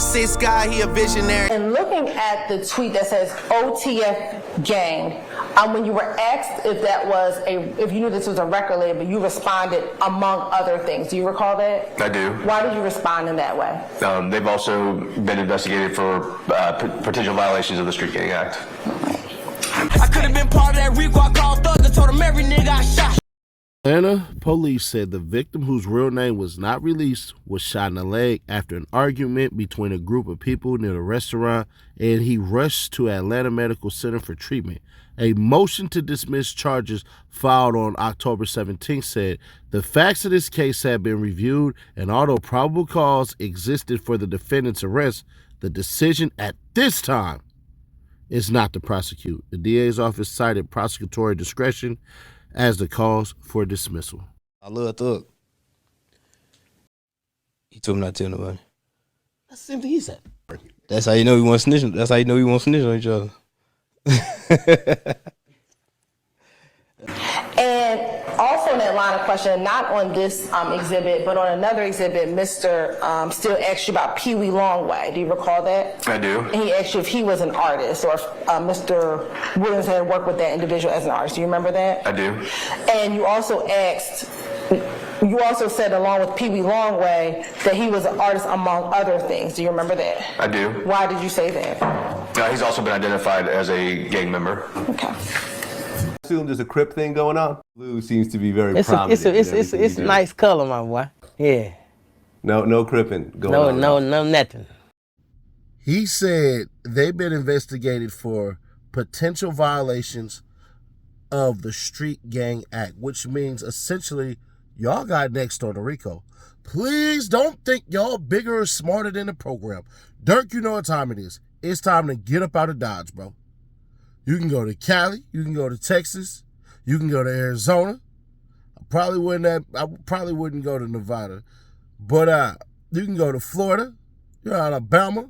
Sis guy, he a visionary. And looking at the tweet that says OTF gang, when you were asked if that was if you knew this was a record label, you responded among other things. Do you recall that? I do. Why did you respond in that way? They've also been investigated for potential violations of the Street Gang Act. I could have been part of that Rico. I called Thug and told him every nigga I shot. Atlanta police said the victim, whose real name was not released, was shot in the leg after an argument between a group of people near the restaurant, and he rushed to Atlanta Medical Center for treatment. A motion to dismiss charges filed on October 17th said the facts of this case have been reviewed, and although probable cause existed for the defendant's arrest, the decision at this time is not to prosecute. The DA's office cited prosecutorial discretion as the cause for dismissal. I love Thug. He told me not to tell nobody. That's the same thing he said. That's how you know he wants snitch. That's how you know he wants snitch on each other. And also in that line of question, not on this exhibit, but on another exhibit, Mr. Steele asked you about Pee Wee Longway. Do you recall that? I do. And he asked you if he was an artist or if Mr. Williams had worked with that individual as an artist. Do you remember that? I do. And you also said along with Pee Wee Longway that he was an artist among other things. Do you remember that? I do. Why did you say that? He's also been identified as a gang member. Okay. Assume there's a Crip thing going on. Blue seems to be very prominent. It's a nice color, my boy. Yeah. No cripping going on. No, nothing. He said they've been investigated for potential violations of the Street Gang Act, which means essentially y'all got next door to Rico. Please don't think y'all bigger or smarter than the program. Durk, you know what time it is. It's time to get up out of Dodge, bro. You can go to Cali, you can go to Texas, you can go to Arizona. I probably wouldn't go to Nevada, but you can go to Florida, you're Alabama.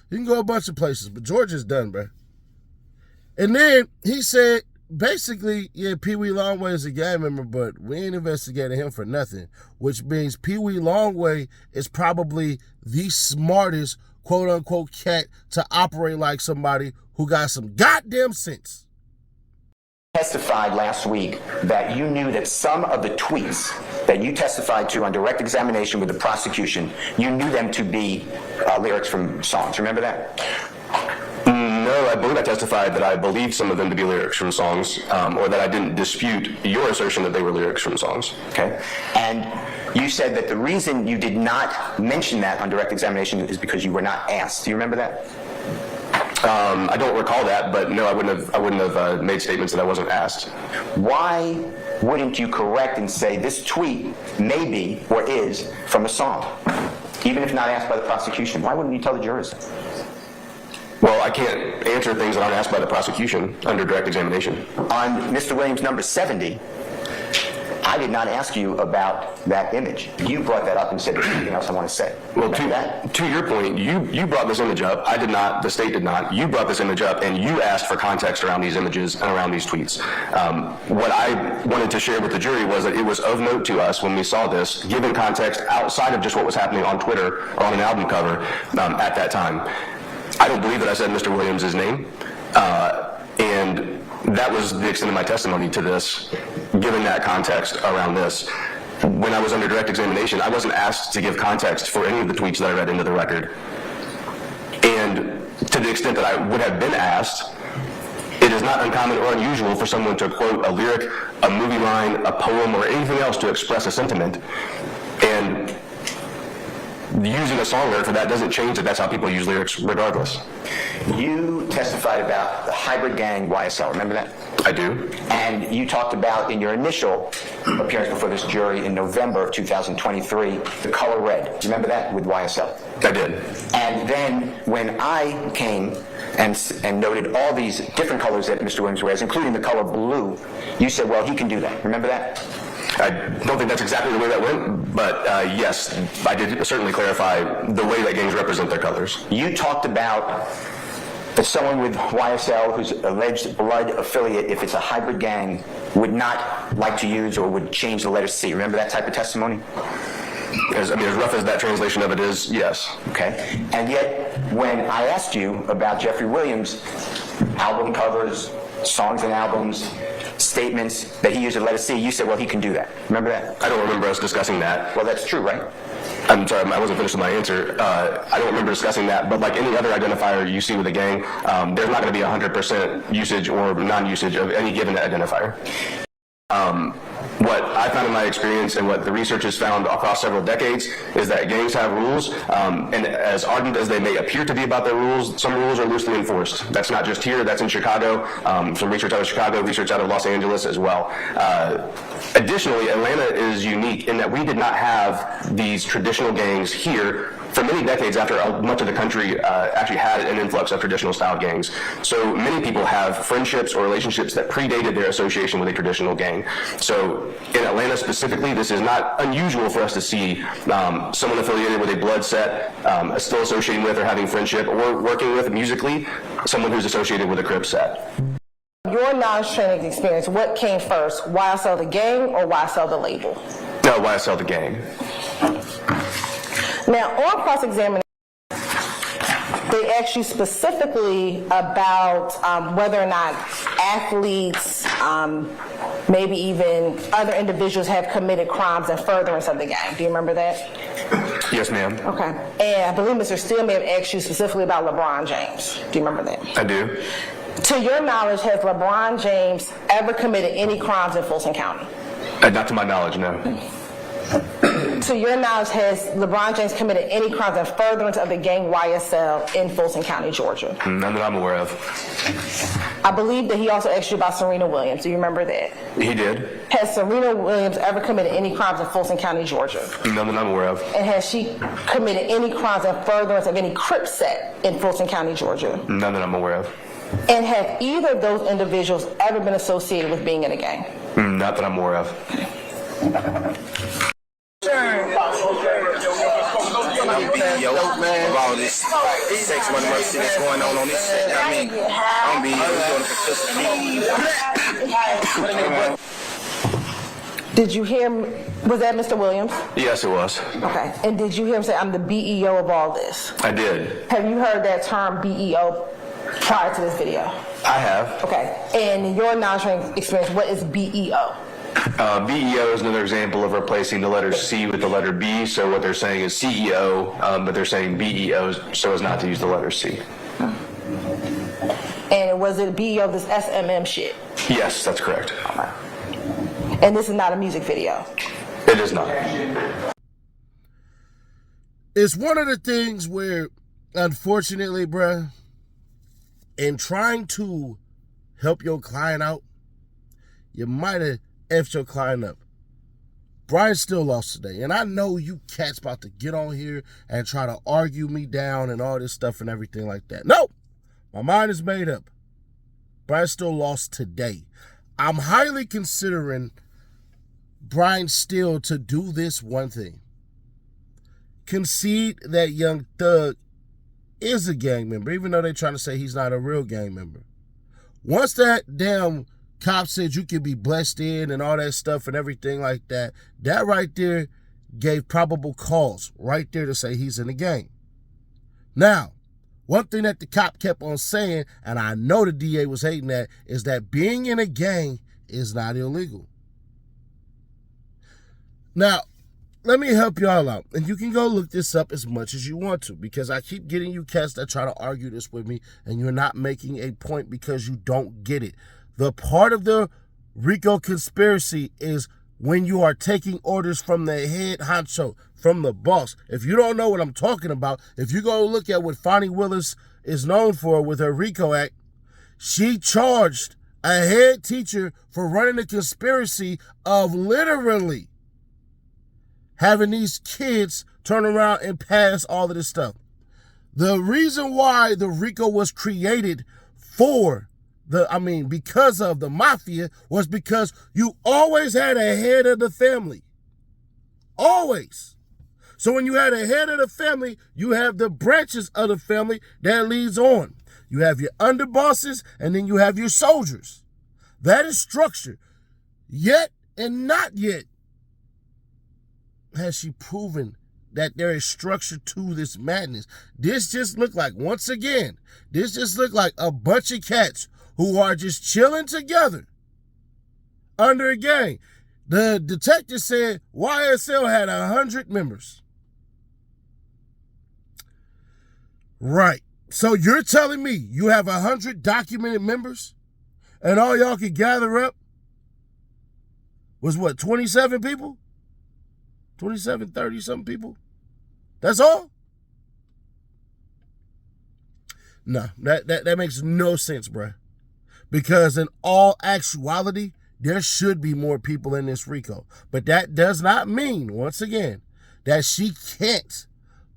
You can go a bunch of places, but Georgia's done, bro. And then he said, basically, yeah, Pee Wee Longway is a gang member, but we ain't investigating him for nothing, which means Pee Wee Longway is probably the smartest, quote-unquote, cat to operate like somebody who got some goddamn sense. Testified last week that you knew that some of the tweets that you testified to on direct examination with the prosecution, you knew them to be lyrics from songs. Remember that? No, I believe I testified that I believed some of them to be lyrics from songs, or that I didn't dispute your assertion that they were lyrics from songs. Okay. And you said that the reason you did not mention that on direct examination is because you were not asked. Do you remember that? I don't recall that, but no, I wouldn't have made statements that I wasn't asked. Why wouldn't you correct and say this tweet may be or is from a song, even if not asked by the prosecution? Why wouldn't you tell the jurors? Well, I can't answer things that aren't asked by the prosecution under direct examination. On Mr. Williams' number 70, I did not ask you about that image. You brought that up and said, there's anything else I want to say. Well, to your point, you brought this image up. I did not. The state did not. You brought this image up, and you asked for context around these images and around these tweets. What I wanted to share with the jury was that it was of note to us when we saw this, given context outside of just what was happening on Twitter or on an album cover at that time. I don't believe that I said Mr. Williams' name, and that was the extent of my testimony to this, given that context around this. When I was under direct examination, I wasn't asked to give context for any of the tweets that I read into the record. And to the extent that I would have been asked, it is not uncommon or unusual for someone to quote a lyric, a movie line, a poem, or anything else to express a sentiment. And using a song lyric for that doesn't change that that's how people use lyrics regardless. You testified about the hybrid gang YSL, remember that? I do. And you talked about in your initial appearance before this jury in November of 2023, the color red. Remember that with YSL? I did. And then when I came and noted all these different colors that Mr. Williams wears, including the color blue, you said, well, he can do that. Remember that? I don't think that's exactly the way that went, but yes, I did certainly clarify the way that gangs represent their colors. You talked about that someone with YSL who's alleged blood affiliate, if it's a hybrid gang, would not like to use or would change the letter C. Remember that type of testimony? As rough as that translation of it is, yes. Okay. And yet, when I asked you about Jeffrey Williams' album covers, songs and albums, statements that he used to Let Us See, you said, well, he can do that. Remember that? I don't remember us discussing that. Well, that's true, right? I'm sorry, I wasn't finished with my answer. I don't remember discussing that, but like any other identifier you see with a gang, there's not going to be 100% usage or non-usage of any given identifier. What I found in my experience and what the research has found across several decades is that gangs have rules, and as ardent as they may appear to be about their rules, some rules are loosely enforced. That's not just here, that's in Chicago, some research out of Chicago, research out of Los Angeles as well. Additionally, Atlanta is unique in that we did not have these traditional gangs here for many decades after much of the country actually had an influx of traditional style gangs. So many people have friendships or relationships that predated their association with a traditional gang. So in Atlanta specifically, this is not unusual for us to see someone affiliated with a blood set, still associating with or having friendship or working with musically, someone who's associated with a Crip set. Your non-training experience, what came first, YSL the gang or YSL the label? No, YSL the gang. Now, on cross-examination, they asked you specifically about whether or not athletes, maybe even other individuals have committed crimes in furtherance of the gang. Do you remember that? Yes, ma'am. Okay. And I believe Mr. Steele may have asked you specifically about LeBron James. Do you remember that? I do. To your knowledge, has LeBron James ever committed any crimes in Fulton County? Not to my knowledge, no. To your knowledge, has LeBron James committed any crimes in furtherance of the gang YSL in Fulton County, Georgia? None that I'm aware of. I believe that he also asked you about Serena Williams. Do you remember that? He did. Has Serena Williams ever committed any crimes in Fulton County, Georgia? None that I'm aware of. And has she committed any crimes in furtherance of any Crip set in Fulton County, Georgia? None that I'm aware of. And have either of those individuals ever been associated with being in a gang? Not that I'm aware of. I'm BEO of all this sex money mercy that's going on this shit. I mean, I'm BEO. Did you hear, was that Mr. Williams? Yes, it was. Okay. And did you hear him say, I'm the BEO of all this? I did. Have you heard that term BEO prior to this video? I have. Okay. And in your non-training experience, what is BEO? BEO is another example of replacing the letter C with the letter B. So what they're saying is CEO, but they're saying BEO so as not to use the letter C. And was it BEO this SMM shit? Yes, that's correct. And this is not a music video? It is not. It's one of the things where, unfortunately, bruh, in trying to help your client out, you might have effed your client up. Brian Steele lost today, and I know you cats about to get on here and try to argue me down and all this stuff and everything like that. No, my mind is made up. Brian Steele lost today. I'm highly considering Brian Steele to do this one thing. Concede that Young Thug is a gang member, even though they're trying to say he's not a real gang member. Once that damn cop said you could be blessed in and all that stuff and everything like that, that right there gave probable cause right there to say he's in a gang. Now, one thing that the cop kept on saying, and I know the DA was hating that, is that being in a gang is not illegal. Now, let me help y'all out. And you can go look this up as much as you want to, because I keep getting you cats that try to argue this with me, and you're not making a point because you don't get it. The part of the Rico conspiracy is when you are taking orders from the head honcho, from the boss. If you don't know what I'm talking about, if you go look at what Fonnie Willis is known for with her Rico Act, she charged a head teacher for running a conspiracy of literally having these kids turn around and pass all of this stuff. The reason why the Rico was created because of the mafia was because you always had a head of the family. Always. So when you had a head of the family, you have the branches of the family that leads on. You have your underbosses, and then you have your soldiers. That is structure. Yet and not yet. has she proven that there is structure to this madness? This just looked like, once again, this just looked like a bunch of cats who are just chilling together under a gang. The detective said YSL had 100 members. Right. So you're telling me you have 100 documented members and all y'all could gather up was what, 27 people? 27, 30 something people? That's all? No, that makes no sense, bruh. Because in all actuality, there should be more people in this Rico. But that does not mean, once again, that she can't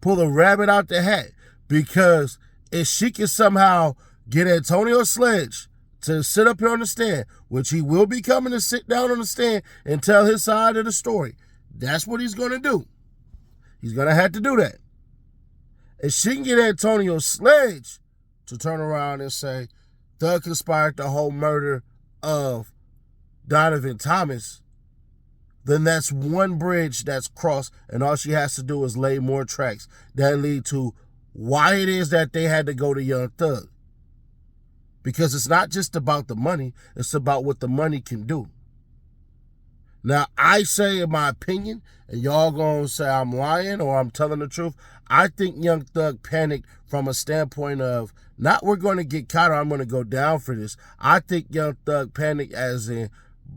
pull a rabbit out the hat. Because if she can somehow get Antonio Sledge to sit up here on the stand, which he will be coming to sit down on the stand and tell his side of the story, that's what he's going to do. He's going to have to do that. If she can get Antonio Sledge to turn around and say, Thug conspired the whole murder of Donovan Thomas, then that's one bridge that's crossed, and all she has to do is lay more tracks that lead to why it is that they had to go to Young Thug. Because it's not just about the money, it's about what the money can do. Now, I say in my opinion, and y'all gonna say I'm lying or I'm telling the truth, I think Young Thug panicked from a standpoint of, not we're gonna get caught or I'm gonna go down for this. I think Young Thug panicked as in,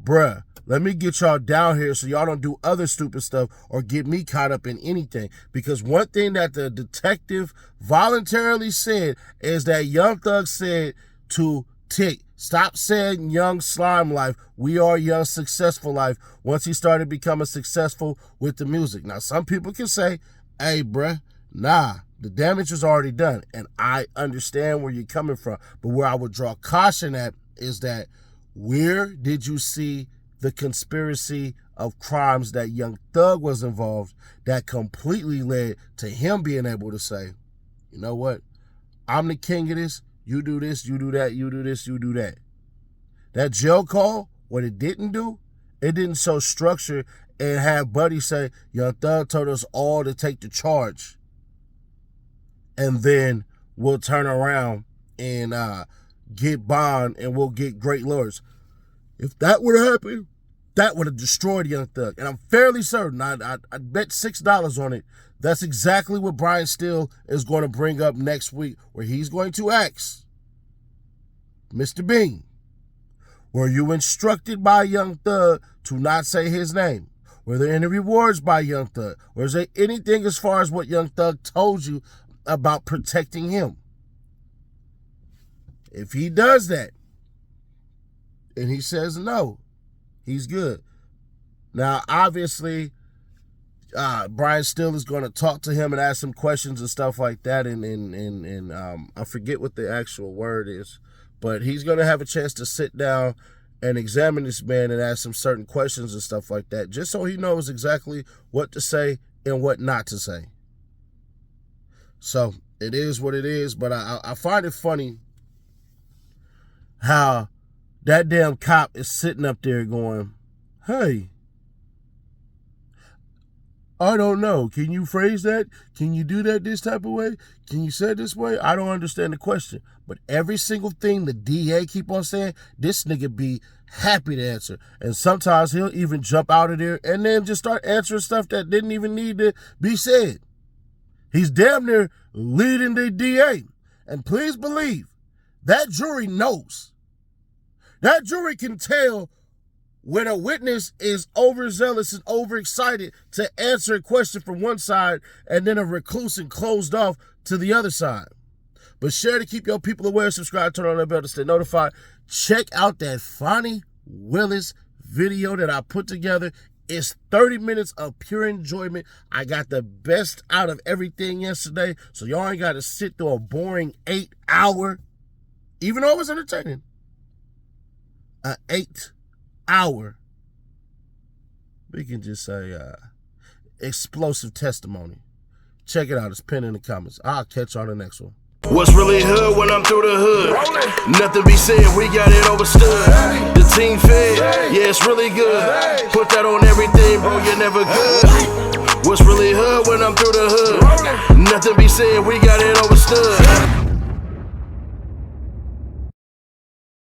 bruh, let me get y'all down here so y'all don't do other stupid stuff or get me caught up in anything. Because one thing that the detective voluntarily said is that Young Thug said to Tick, stop saying Young Slime Life, we are Young Successful Life, once he started becoming successful with the music. Now, some people can say, hey, bruh, nah, the damage was already done. And I understand where you're coming from. But where I would draw caution at is that, where did you see the conspiracy of crimes that Young Thug was involved that completely led to him being able to say, you know what, I'm the king of this, you do this, you do that, you do this, you do that. That jail call, what it didn't do, it didn't show structure and have Buddy say, Young Thug told us all to take the charge. And then we'll turn around and get bond and we'll get great lawyers. If that would have happened, that would have destroyed Young Thug. And I'm fairly certain, I bet $6 on it, that's exactly what Brian Steele is going to bring up next week, where he's going to ask, Mr. Bean, were you instructed by Young Thug to not say his name? Were there any rewards by Young Thug? Was there anything as far as what Young Thug told you about protecting him? If he does that, and he says no, he's good. Now, obviously, Brian Steele is going to talk to him and ask him questions and stuff like that, and I forget what the actual word is, but he's going to have a chance to sit down and examine this man and ask him certain questions and stuff like that, just so he knows exactly what to say and what not to say. So, it is what it is, but I find it funny how that damn cop is sitting up there going, hey, I don't know. Can you phrase that? Can you do that this type of way? Can you say it this way? I don't understand the question. But every single thing the DA keep on saying, this nigga be happy to answer. And sometimes he'll even jump out of there and then just start answering stuff that didn't even need to be said. He's damn near leading the DA. And please believe, that jury knows. That jury can tell when a witness is overzealous and overexcited to answer a question from one side and then a recluse and closed off to the other side. But share to keep your people aware, subscribe, turn on that bell to stay notified. Check out that Fonnie Willis video that I put together. It's 30 minutes of pure enjoyment. I got the best out of everything yesterday, so y'all ain't got to sit through a boring 8-hour, even though it was entertaining, an 8-hour, we can just say explosive testimony. Check it out. It's pinned in the comments. I'll catch you on the next one. What's really hood when I'm through the hood? Nothing be said, we got it overstood. The team fed, yeah, it's really good. Put that on everything, bro, you're never good. What's really hood when I'm through the hood? Nothing be said, we got it overstood.